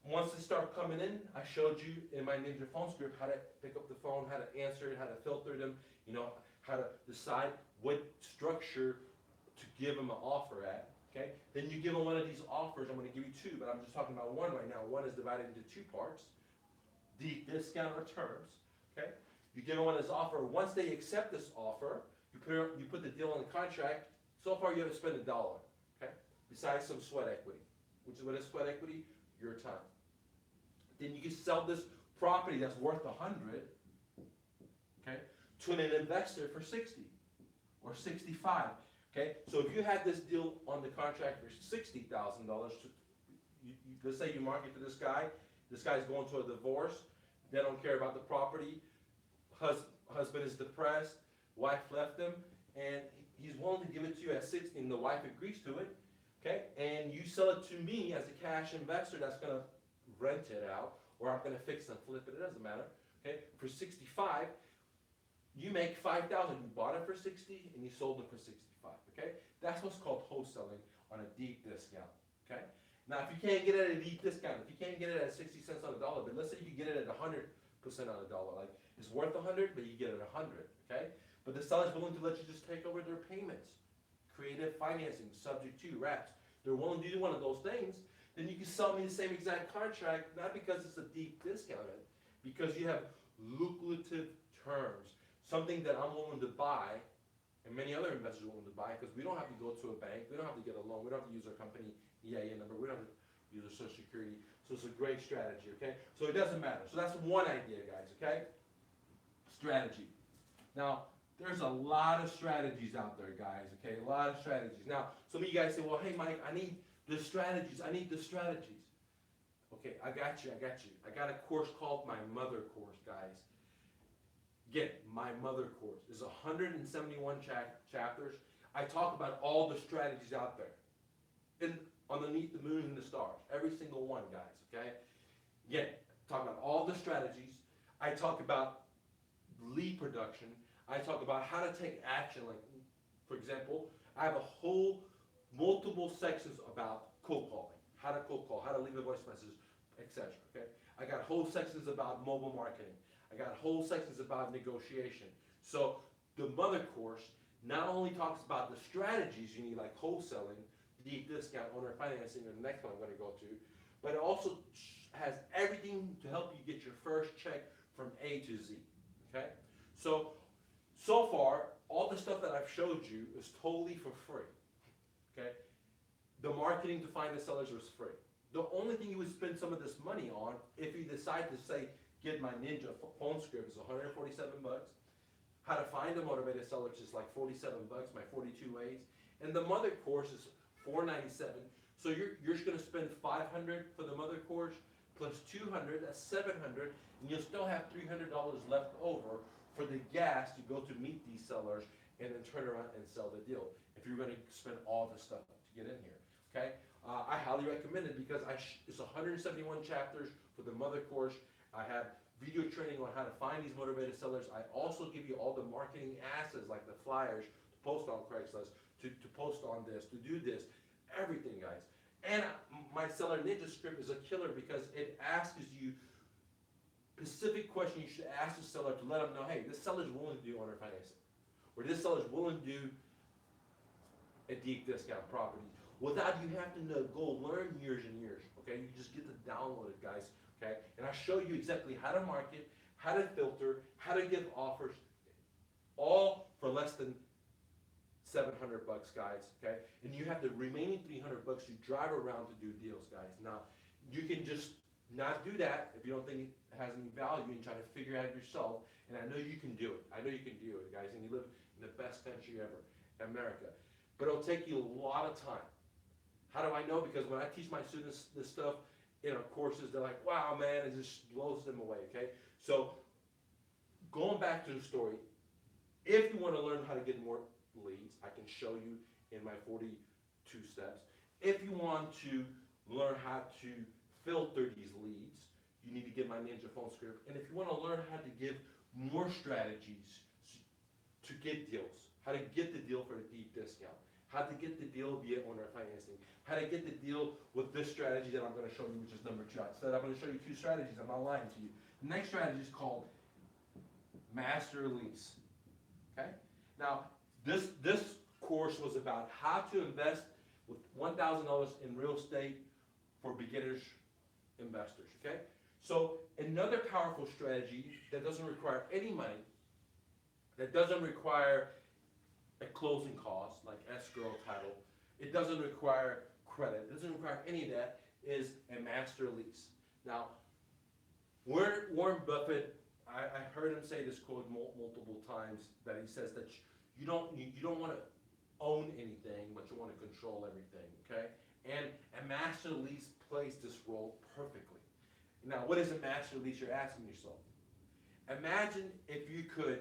Once they start coming in, I showed you in my Ninja phone script how to pick up the phone, how to answer it, how to filter them, you know, how to decide what structure to give them an offer at, okay? Then you give them one of these offers. I'm going to give you 2, but I'm just talking about 1 right now. 1 is divided into 2 parts, the discount or terms, okay? You give them one this offer. Once they accept this offer, you put the deal in the contract. So far, you haven't spent $1, okay? Besides some sweat equity, which is what is sweat equity? Your time. Then you can sell this property that's worth 100, okay, to an investor for 60 or 65, okay? So if you had this deal on the contract for $60,000, let's say you market to this guy's going to a divorce, they don't care about the property, husband is depressed, wife left him, and he's willing to give it to you at 60, and the wife agrees to it, okay? And you sell it to me as a cash investor that's going to rent it out, or I'm going to fix and flip it, it doesn't matter, okay? For 65, you make 5,000. You bought it for 60 and you sold it for 65, okay? That's what's called wholesaling on a deep discount, okay? Now, if you can't get it at a deep discount, if you can't get it at 60 cents on the dollar, but let's say you get it at 100% on the dollar, like it's worth 100, but you get it at 100, okay? But the seller's willing to let you just take over their payments, creative financing, subject to wraps. They're willing to do one of those things. then you can sell me the same exact contract, not because it's a deep discounted, because you have lucrative terms, something that I'm willing to buy, and many other investors are willing to buy, because we don't have to go to a bank, we don't have to get a loan, we don't have to use our company EIN number, we don't have to use our social security, so it's a great strategy, okay? So it doesn't matter, so that's one idea, guys, okay? Strategy. Now, there's a lot of strategies out there, guys, okay? A lot of strategies. Now, some of you guys say, well, hey, Mike, I need the strategies. I need the strategies. Okay, I got you. I got a course called My Mother Course, guys. Again, My Mother Course. There's 171 chapters. I talk about all the strategies out there. And underneath the moon and the stars. Every single one, guys, okay? Again, talk about all the strategies. I talk about lead production. I talk about how to take action. Like, for example, I have a whole multiple sections about cold calling, how to cold call, how to leave a voice message, etc. Okay, I got whole sections about mobile marketing. I got whole sections about negotiation. So the Mother Course not only talks about the strategies you need, like wholesaling, deep discount, owner financing, or the next one I'm going to go to, but it also has everything to help you get your first check from A to Z. Okay, so far, all the stuff that I've showed you is totally for free. Okay? The marketing to find the sellers was free. The only thing you would spend some of this money on, if you decide to say, get my ninja phone script, is 147 bucks. How to find a motivated seller is like 47 bucks, my 42 ways. And the Mother Course is $497. So you're just gonna spend $500 for the Mother Course, plus $200, that's $700, and you'll still have $300 left over for the gas to go to meet these sellers and then turn around and sell the deal. If you're going to spend all this stuff to get in here, okay? I highly recommend it because it's 171 chapters for the Mother Course. I have video training on how to find these motivated sellers. I also give you all the marketing assets like the flyers to post on Craigslist, to post on this, to do this, everything, guys. And my Seller Ninja script is a killer because it asks you specific questions you should ask the seller to let them know, hey, this seller's willing to do owner financing, or this seller's willing to do a deep discount property without you having to go learn years and years, okay? You just get to download it, guys, okay? And I show you exactly how to market, how to filter, how to give offers, all for less than 700 bucks, guys, okay? And you have the remaining 300 bucks to drive around to do deals, guys. Now, you can just not do that if you don't think it has any value and try to figure it out yourself. And I know you can do it. I know you can do it, guys. And you live in the best country ever, America. But it'll take you a lot of time. How do I know? Because when I teach my students this stuff in our courses, they're like, wow, man, it just blows them away, okay? So going back to the story, if you want to learn how to get more leads, I can show you in my 42 steps. If you want to learn how to filter these leads, you need to get my Ninja phone script. And if you want to learn how to give more strategies to get deals, how to get the deal for a deep discount, how to get the deal via owner financing, how to get the deal with this strategy that I'm going to show you, which is number 2. I said I'm going to show you 2 strategies. I'm not lying to you. The next strategy is called Master Lease. Okay? Now, this course was about how to invest with $1,000 in real estate for beginners investors, okay? So another powerful strategy that doesn't require any money, that doesn't require a closing cost like escrow title, it doesn't require credit, it doesn't require any of that, is a master lease. Now, Warren Buffett, I heard him say this quote multiple times, that he says that you don't want to own anything, but you want to control everything, okay? And a master lease plays this role perfectly. Now, what is a master lease, you're asking yourself? Imagine if you could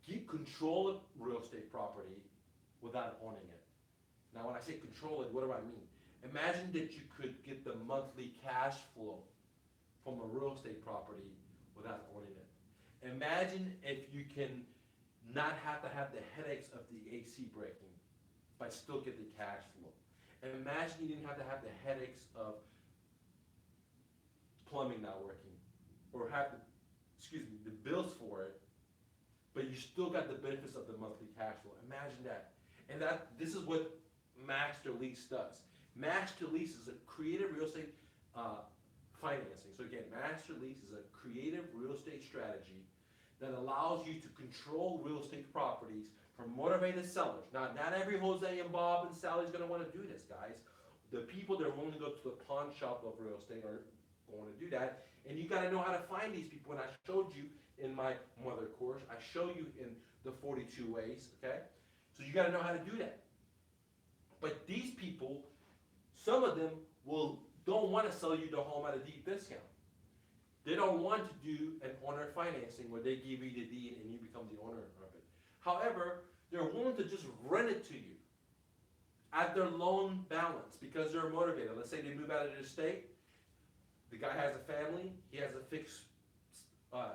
keep control of real estate property without owning it. Now, when I say control it, what do I mean? Imagine that you could get the monthly cash flow from a real estate property without owning it. Imagine if you can not have to have the headaches of the AC breaking, but still get the cash flow. And imagine you didn't have to have the headaches of plumbing not working, or have the bills for it, but you still got the benefits of the monthly cash flow. Imagine that. And this is what Master Lease does. Master lease is a creative real estate financing. So again, master lease is a creative real estate strategy that allows you to control real estate properties from motivated sellers. Now, not every Jose and Bob and Sally's going to want to do this, guys. The people that are willing to go to the pawn shop of real estate are going to do that. And you got to know how to find these people. And I showed you in my mother course. I show you in the 42 ways, okay? So you got to know how to do that. But these people, some of them don't want to sell you the home at a deep discount. They don't want to do an owner financing where they give you the deed and you become the owner of it. However, they're willing to just rent it to you at their loan balance because they're motivated. Let's say they move out of the state. The guy has a family. He has a fixed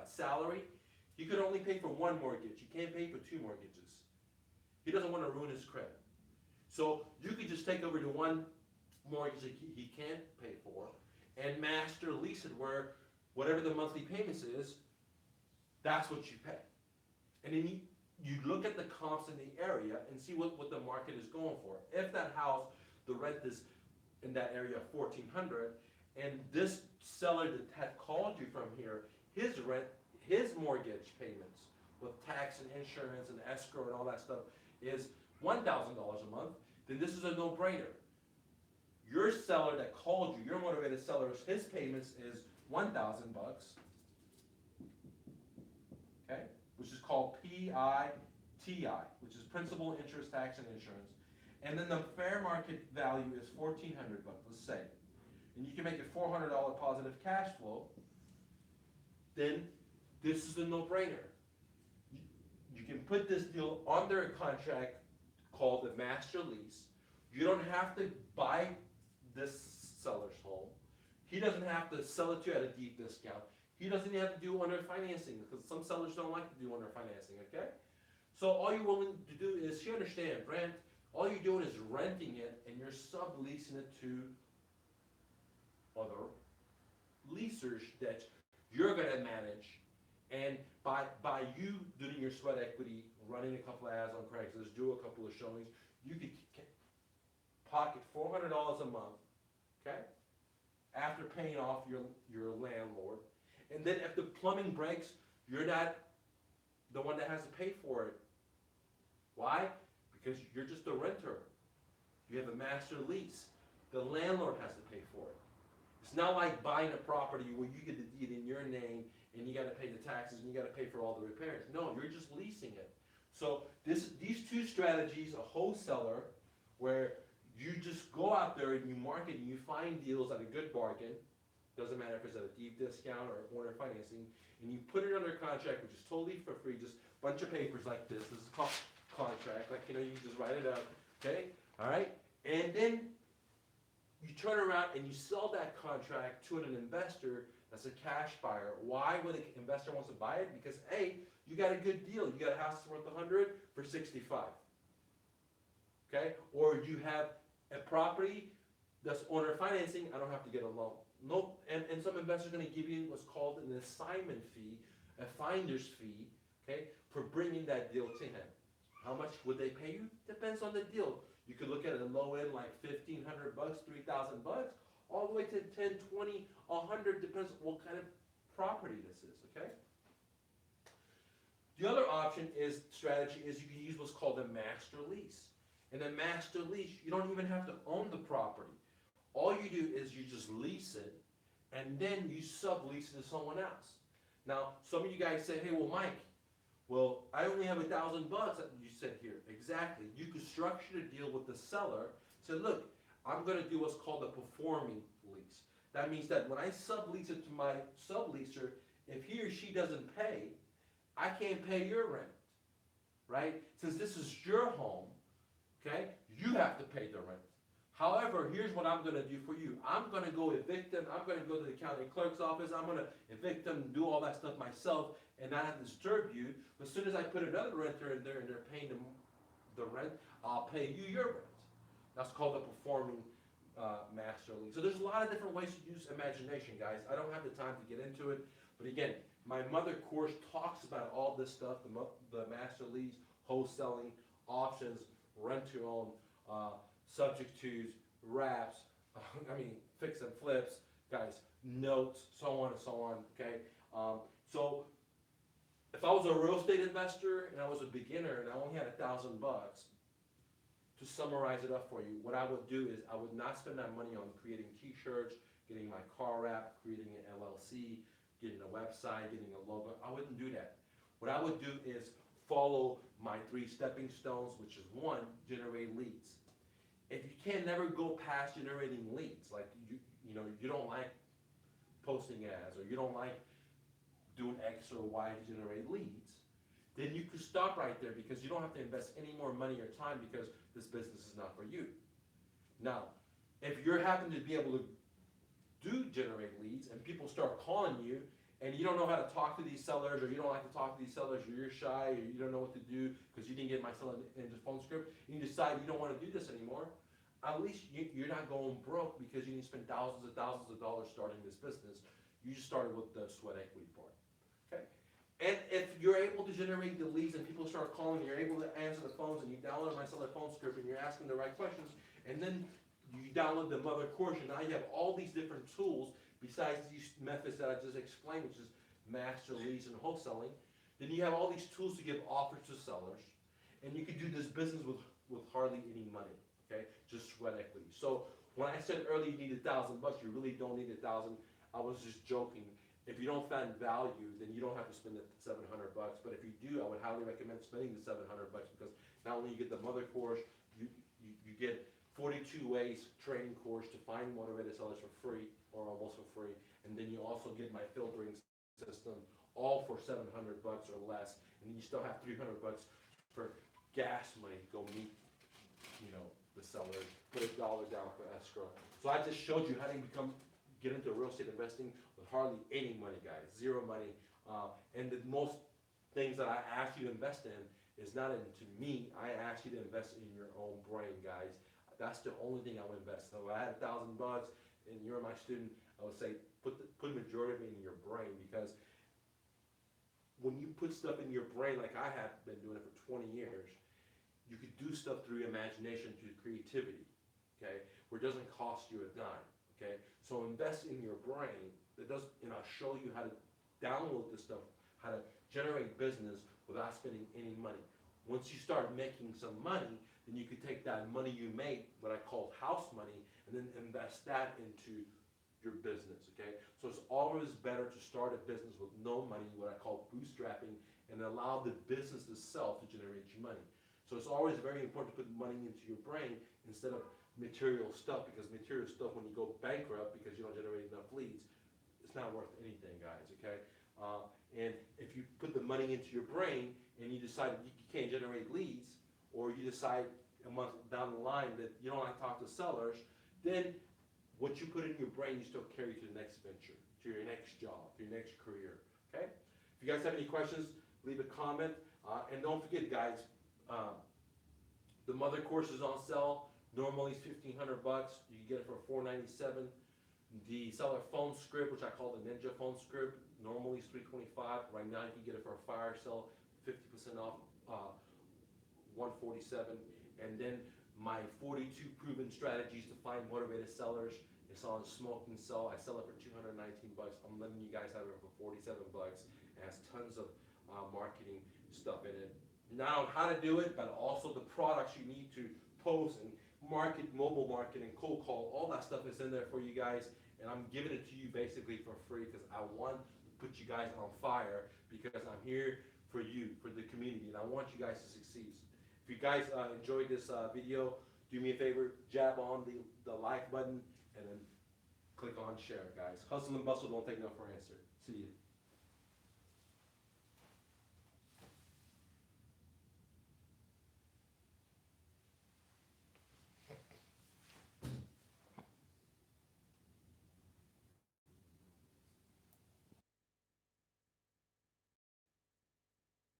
salary. He could only pay for one mortgage. He can't pay for two mortgages. He doesn't want to ruin his credit. So you could just take over the one mortgage that he can't pay for and master lease it where whatever the monthly payments is, that's what you pay. And then you look at the comps in the area and see what the market is going for. If that house, the rent is in that area of $1,400, and this seller that had called you from here, his rent, his mortgage payments with tax and insurance and escrow and all that stuff is $1,000 a month, then this is a no-brainer. Your seller that called you, your motivated seller, his payments is $1,000, okay, which is called paythe, which is principal, interest, tax, and insurance. And then the fair market value is $1,400, let's say. And you can make it $400 positive cash flow, then this is a no-brainer. You can put this deal under a contract called the master lease. You don't have to buy this seller's home. He doesn't have to sell it to you at a deep discount. He doesn't even have to do under financing because some sellers don't like to do under financing, okay? So all you're willing to do is, you understand, rent, all you're doing is renting it and you're subleasing it to other leasers that you're going to manage. And by you doing your sweat equity, running a couple of ads on Craigslist, do a couple of showings, you could pocket $400 a month, okay? After paying off your landlord. And then if the plumbing breaks, you're not the one that has to pay for it. Why? Because you're just a renter. You have a master lease. The landlord has to pay for it. It's not like buying a property where you get the deed in your name and you got to pay the taxes and you got to pay for all the repairs. No, you're just leasing it. So these two strategies, a wholesaler, where you just go out there and you market and you find deals at a good bargain, doesn't matter if it's at a deep discount or owner financing, and you put it under contract, which is totally for free, just a bunch of papers like this. This is called contract, like, you just write it out, okay? All right? And then you turn around and you sell that contract to an investor that's a cash buyer. Why would an investor want to buy it? Because A, you got a good deal. You got a house that's worth 100 for 65. Okay? Or you have a property that's owner financing, I don't have to get a loan. Nope. And some investors are going to give you what's called an assignment fee, a finder's fee, okay, for bringing that deal to him. How much would they pay you? Depends on the deal. You could look at a low end like $1,500, $3,000, all the way to 10, 20, 100, depends on what kind of property this is, okay? The other strategy is you can use what's called a master lease. And a master lease, you don't even have to own the property. All you do is you just lease it, and then you sublease it to someone else. Now, some of you guys say, hey, well, Mike, well, I only have $1,000 that you said here. Exactly. You could structure the deal with the seller. Say, look, I'm going to do what's called a performing lease. That means that when I sublease it to my subleaser, if he or she doesn't pay, I can't pay your rent, right? Since this is your home, okay, you have to pay the rent. However, here's what I'm going to do for you. I'm going to go evict them. I'm going to go to the county clerk's office. I'm going to evict them, do all that stuff myself, and not have to disturb you. But as soon as I put another renter in there and they're paying the rent, I'll pay you your rent. That's called a performing master lease. So there's a lot of different ways to use imagination, guys. I don't have the time to get into it. But again, my mother course talks about all this stuff, the master lease, wholesaling, options, rent to own, subject tos, wraps, fix and flips, guys, notes, so on and so on, okay? So if I was a real estate investor and I was a beginner and I only had $1,000, to summarize it up for you, what I would do is I would not spend that money on creating t-shirts, getting my car wrapped, creating an LLC, getting a website, getting a logo. I wouldn't do that. What I would do is follow my 3 stepping stones, which is 1, generate leads. If you can never go past generating leads, like you don't like posting ads, or you don't like doing X or Y to generate leads, then you could stop right there, because you don't have to invest any more money or time, because this business is not for you. Now, if you happen to be able to do generate leads and people start calling you and you don't know how to talk to these sellers, or you don't like to talk to these sellers, or you're shy, or you don't know what to do because you didn't get my seller into phone script, and you decide you don't want to do this anymore, at least you're not going broke, because you didn't spend thousands of dollars starting this business. You just started with the sweat equity part. Okay? And if you're able to generate the leads and people start calling, you're able to answer the phones, and you download my seller phone script and you're asking the right questions, and then you download the mother course, and now you have all these different tools besides these methods that I just explained, which is master, lease, and wholesaling. Then you have all these tools to give offers to sellers, and you can do this business with hardly any money, okay? Just sweat equity. So when I said earlier you need $1,000, you really don't need 1,000. I was just joking. If you don't find value, then you don't have to spend the $700. But if you do, I would highly recommend spending the $700, because not only you get the mother course, you get 42 ways training course to find motivated sellers for free, or almost for free, and then you also get my filtering system, all for $700 or less, and then you still have $300 for gas money to go meet, the seller, put $1 down for escrow. So I just showed you how to get into real estate investing with hardly any money, guys, zero money. And the most things that I ask you to invest in is not into me. I ask you to invest in your own brain, guys. That's the only thing I would invest. So if I had $1,000 and you're my student, I would say put a majority of it in your brain, because when you put stuff in your brain, like I have been doing it for 20 years, you could do stuff through imagination, through creativity, okay, where it doesn't cost you a dime, okay? So invest in your brain. It does, I'll show you how to download this stuff, how to generate business without spending any money. Once you start making some money, then you could take that money you make, what I call house money, and then invest that into your business, okay? So it's always better to start a business with no money, what I call bootstrapping, and allow the business itself to generate you money. So it's always very important to put money into your brain instead of material stuff, because material stuff, when you go bankrupt because you don't generate enough leads, it's not worth anything, guys, okay? And if you put the money into your brain and you decide you can't generate leads, or you decide a month down the line that you don't like to talk to sellers, then what you put in your brain, you still carry to the next venture, to your next job, to your next career, okay? If you guys have any questions, leave a comment. And don't forget, guys, the mother course is on sale. Normally it's $1,500. You can get it for $497. The seller phone script, which I call the Ninja phone script, normally is $325. Right now you can get it for a fire sale, 50% off, $147. And then my 42 proven strategies to find motivated sellers, it's on smoke and sell. I sell it for $219. I'm letting you guys have it for $47. It has tons of marketing stuff in it. Not on how to do it, but also the products you need to post and market, mobile marketing, cold call, all that stuff is in there for you guys. And I'm giving it to you basically for free, because I want to put you guys on fire, because I'm here for you, for the community, and I want you guys to succeed. If you guys enjoyed this video, do me a favor, jab on the like button, and then click on share, guys. Hustle and bustle, don't take no for an answer.